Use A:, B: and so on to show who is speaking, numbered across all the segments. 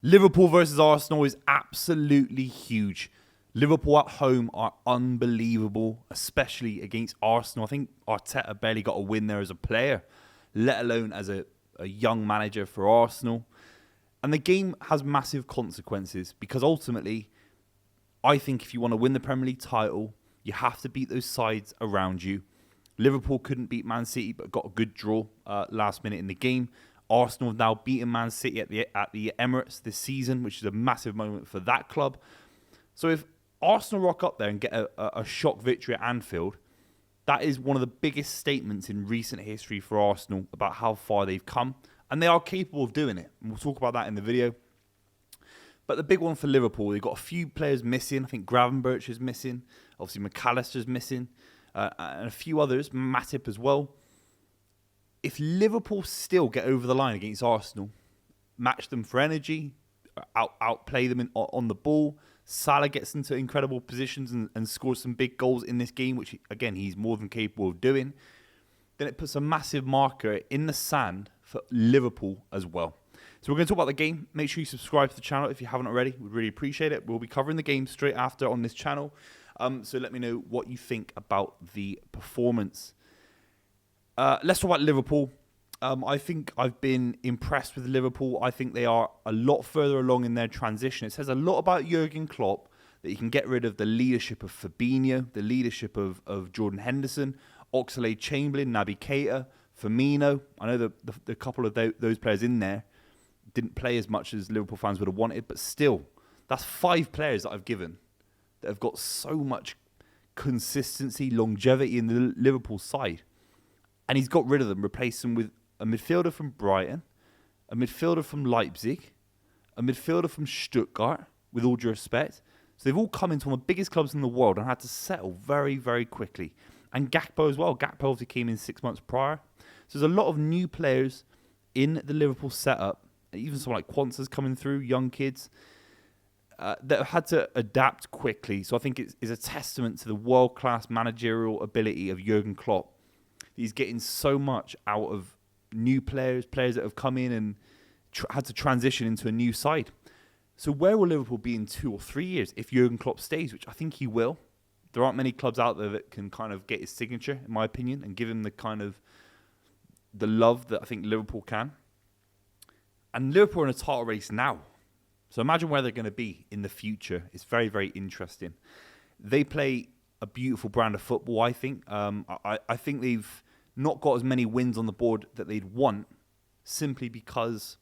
A: Liverpool versus Arsenal is absolutely huge. Liverpool at home are unbelievable, especially against Arsenal. I think Arteta barely got a win there as a player, let alone as a young manager for Arsenal. And the game has massive consequences because ultimately, I think if you want to win the Premier League title, you have to beat those sides around you. Liverpool couldn't beat Man City, but got a good draw last minute in the game. Arsenal have now beaten Man City at the Emirates this season, which is a massive moment for that club. So if Arsenal rock up there and get a shock victory at Anfield, that is one of the biggest statements in recent history for Arsenal about how far they've come. And they are capable of doing it. And we'll talk about that in the video. But the big one for Liverpool, they've got a few players missing. I think Gravenberch is missing. Obviously, McAllister's missing. And a few others, Matip as well. If Liverpool still get over the line against Arsenal, match them for energy, outplay them on the ball, Salah gets into incredible positions and scores some big goals in this game, which, again, he's more than capable of doing, then it puts a massive marker in the sand for Liverpool as well. So we're going to talk about the game. Make sure you subscribe to the channel if you haven't already. We'd really appreciate it. We'll be covering the game straight after on this channel. So let me know what you think about the performance. Let's talk about Liverpool. I think I've been impressed with Liverpool. I think they are a lot further along in their transition. It says a lot about Jurgen Klopp that he can get rid of the leadership of Fabinho, the leadership of Jordan Henderson, Oxlade-Chamberlain, Naby Keita, Firmino. I know the couple of those players in there didn't play as much as Liverpool fans would have wanted, but still, that's 5 players that I've given that have got so much consistency, longevity in the Liverpool side. And he's got rid of them, replaced them with a midfielder from Brighton, a midfielder from Leipzig, a midfielder from Stuttgart, with all due respect. So they've all come into one of the biggest clubs in the world and had to settle very, very quickly. And Gakpo as well. Gakpo obviously came in 6 months prior. So there's a lot of new players in the Liverpool setup. Even someone like Quanza's coming through, young kids, that have had to adapt quickly. So I think it's a testament to the world-class managerial ability of Jurgen Klopp. He's getting so much out of new players that have come in and had to transition into a new side. So where will Liverpool be in 2 or 3 years if Jurgen Klopp stays, which I think he will? There aren't many clubs out there that can kind of get his signature, in my opinion, and give him the kind of the love that I think Liverpool can. And Liverpool are in a title race now. So imagine where they're going to be in the future. It's very, very interesting. They play a beautiful brand of football, I think. I think they've not got as many wins on the board that they'd want simply because,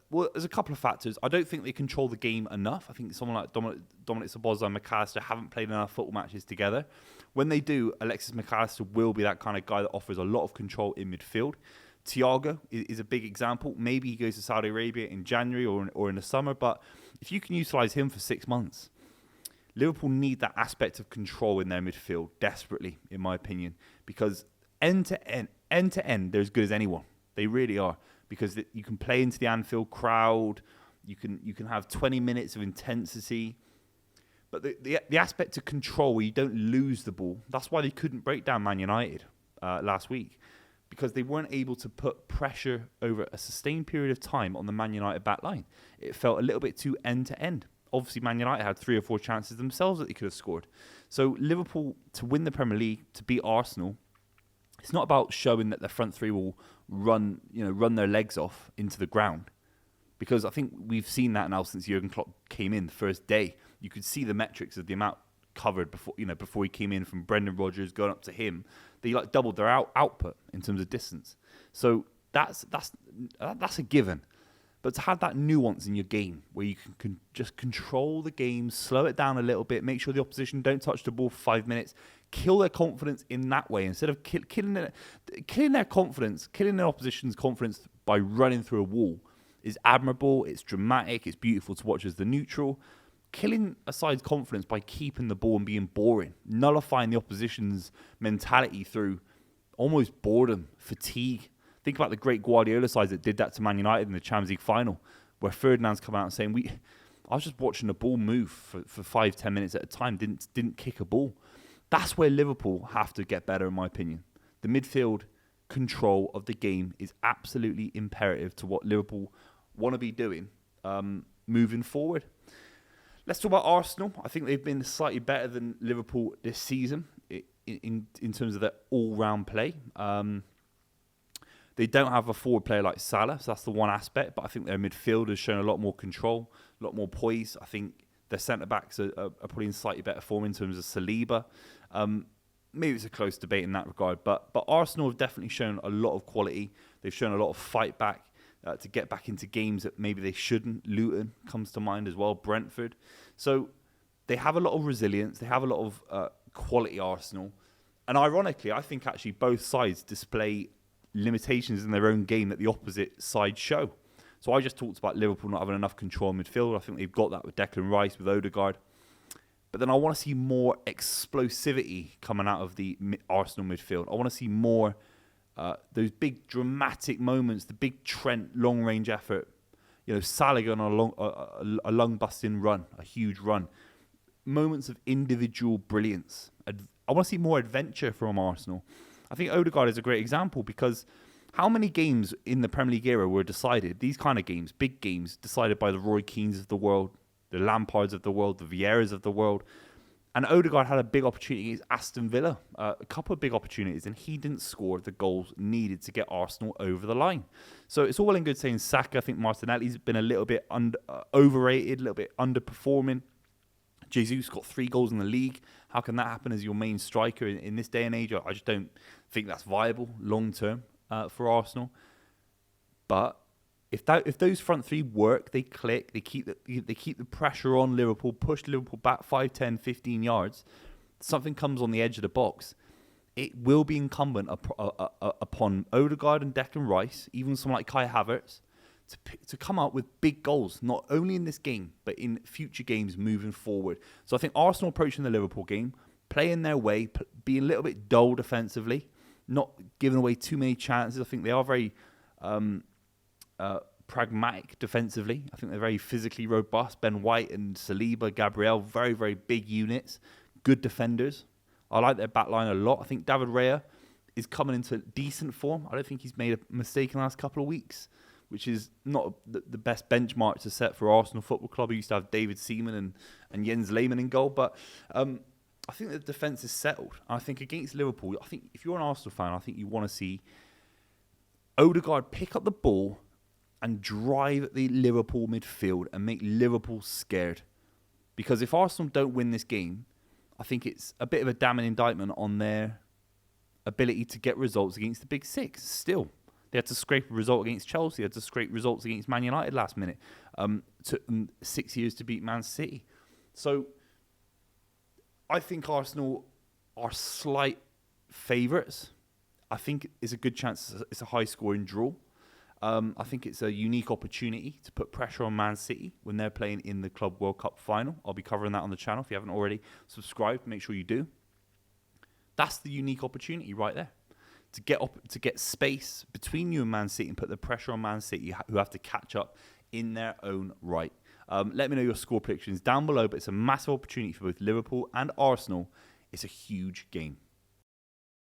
A: well, there's a couple of factors. I don't think they control the game enough. I think someone like Dominic Szoboszlai and McAllister haven't played enough football matches together. When they do, Alexis McAllister will be that kind of guy that offers a lot of control in midfield. Thiago is a big example. Maybe he goes to Saudi Arabia in January or in the summer, but if you can utilise him for 6 months, Liverpool need that aspect of control in their midfield desperately, in my opinion, because end to end, they're as good as anyone. They really are, because you can play into the Anfield crowd, you can have 20 minutes of intensity, but the aspect of control where you don't lose the ball, that's why they couldn't break down Man United last week. Because they weren't able to put pressure over a sustained period of time on the Man United back line. It felt a little bit too end-to-end. Obviously, Man United had 3 or 4 chances themselves that they could have scored. So Liverpool, to win the Premier League, to beat Arsenal, it's not about showing that the front 3 will run their legs off into the ground. Because I think we've seen that now since Jurgen Klopp came in the first day. You could see the metrics of the amount covered before he came in, from Brendan Rodgers going up to him. They doubled their output in terms of distance. So that's a given. But to have that nuance in your game where you can just control the game, slow it down a little bit, make sure the opposition don't touch the ball for 5 minutes, kill their confidence in that way instead of killing their confidence, killing their opposition's confidence by running through a wall is admirable. It's dramatic. It's beautiful to watch as the neutral. Killing a side's confidence by keeping the ball and being boring, nullifying the opposition's mentality through almost boredom, fatigue. Think about the great Guardiola sides that did that to Man United in the Champions League final, where Ferdinand's come out and saying, I was just watching the ball move for 5-10 minutes at a time, didn't kick a ball. That's where Liverpool have to get better, in my opinion. The midfield control of the game is absolutely imperative to what Liverpool want to be doing. moving forward. Let's talk about Arsenal. I think they've been slightly better than Liverpool this season in terms of their all-round play. They don't have a forward player like Salah, so that's the one aspect. But I think their midfield has shown a lot more control, a lot more poise. I think their centre-backs are probably in slightly better form in terms of Saliba. Maybe it's a close debate in that regard. But Arsenal have definitely shown a lot of quality. They've shown a lot of fight back to get back into games that maybe they shouldn't. Luton comes to mind as well, Brentford. So they have a lot of resilience. They have a lot of quality, Arsenal. And ironically, I think actually both sides display limitations in their own game that the opposite side show. So I just talked about Liverpool not having enough control in midfield. I think they've got that with Declan Rice, with Odegaard. But then I want to see more explosivity coming out of the Arsenal midfield. I want to see more those big dramatic moments, the big Trent long-range effort. Salah going on a lung-busting run, a huge run. Moments of individual brilliance. I want to see more adventure from Arsenal. I think Odegaard is a great example because how many games in the Premier League era were decided, these kind of games, big games, decided by the Roy Keanes of the world, the Lampards of the world, the Vieiras of the world. And Odegaard had a big opportunity against Aston Villa, a couple of big opportunities, and he didn't score the goals needed to get Arsenal over the line. So it's all well and good saying Saka. I think Martinelli's been a little bit overrated, a little bit underperforming. Jesus got 3 goals in the league. How can that happen as your main striker in this day and age? I just don't think that's viable long term for Arsenal. But if those front three work, they click, they keep the pressure on Liverpool, push Liverpool back 5, 10, 15 yards, something comes on the edge of the box, it will be incumbent upon Odegaard and Declan Rice, even someone like Kai Havertz, to come out with big goals, not only in this game, but in future games moving forward. So I think Arsenal approaching the Liverpool game, playing their way, being a little bit dull defensively, not giving away too many chances. I think they are very pragmatic defensively. I think they're very physically robust. Ben White and Saliba, Gabriel, very, very big units, good defenders. I like their back line a lot. I think David Raya is coming into decent form. I don't think he's made a mistake in the last couple of weeks, which is not the best benchmark to set for Arsenal Football Club. We used to have David Seaman and Jens Lehmann in goal. But I think the defence is settled. I think against Liverpool, I think if you're an Arsenal fan, I think you want to see Odegaard pick up the ball and drive the Liverpool midfield and make Liverpool scared. Because if Arsenal don't win this game, I think it's a bit of a damning indictment on their ability to get results against the Big Six still. They had to scrape a result against Chelsea. They had to scrape results against Man United last minute. Took them 6 years to beat Man City. So I think Arsenal are slight favourites. I think it's a good chance it's a high-scoring draw. I think it's a unique opportunity to put pressure on Man City when they're playing in the Club World Cup final. I'll be covering that on the channel. If you haven't already subscribed, make sure you do. That's the unique opportunity right there. To get space between you and Man City and put the pressure on Man City, who have to catch up in their own right. Let me know your score predictions down below, but it's a massive opportunity for both Liverpool and Arsenal. It's a huge game.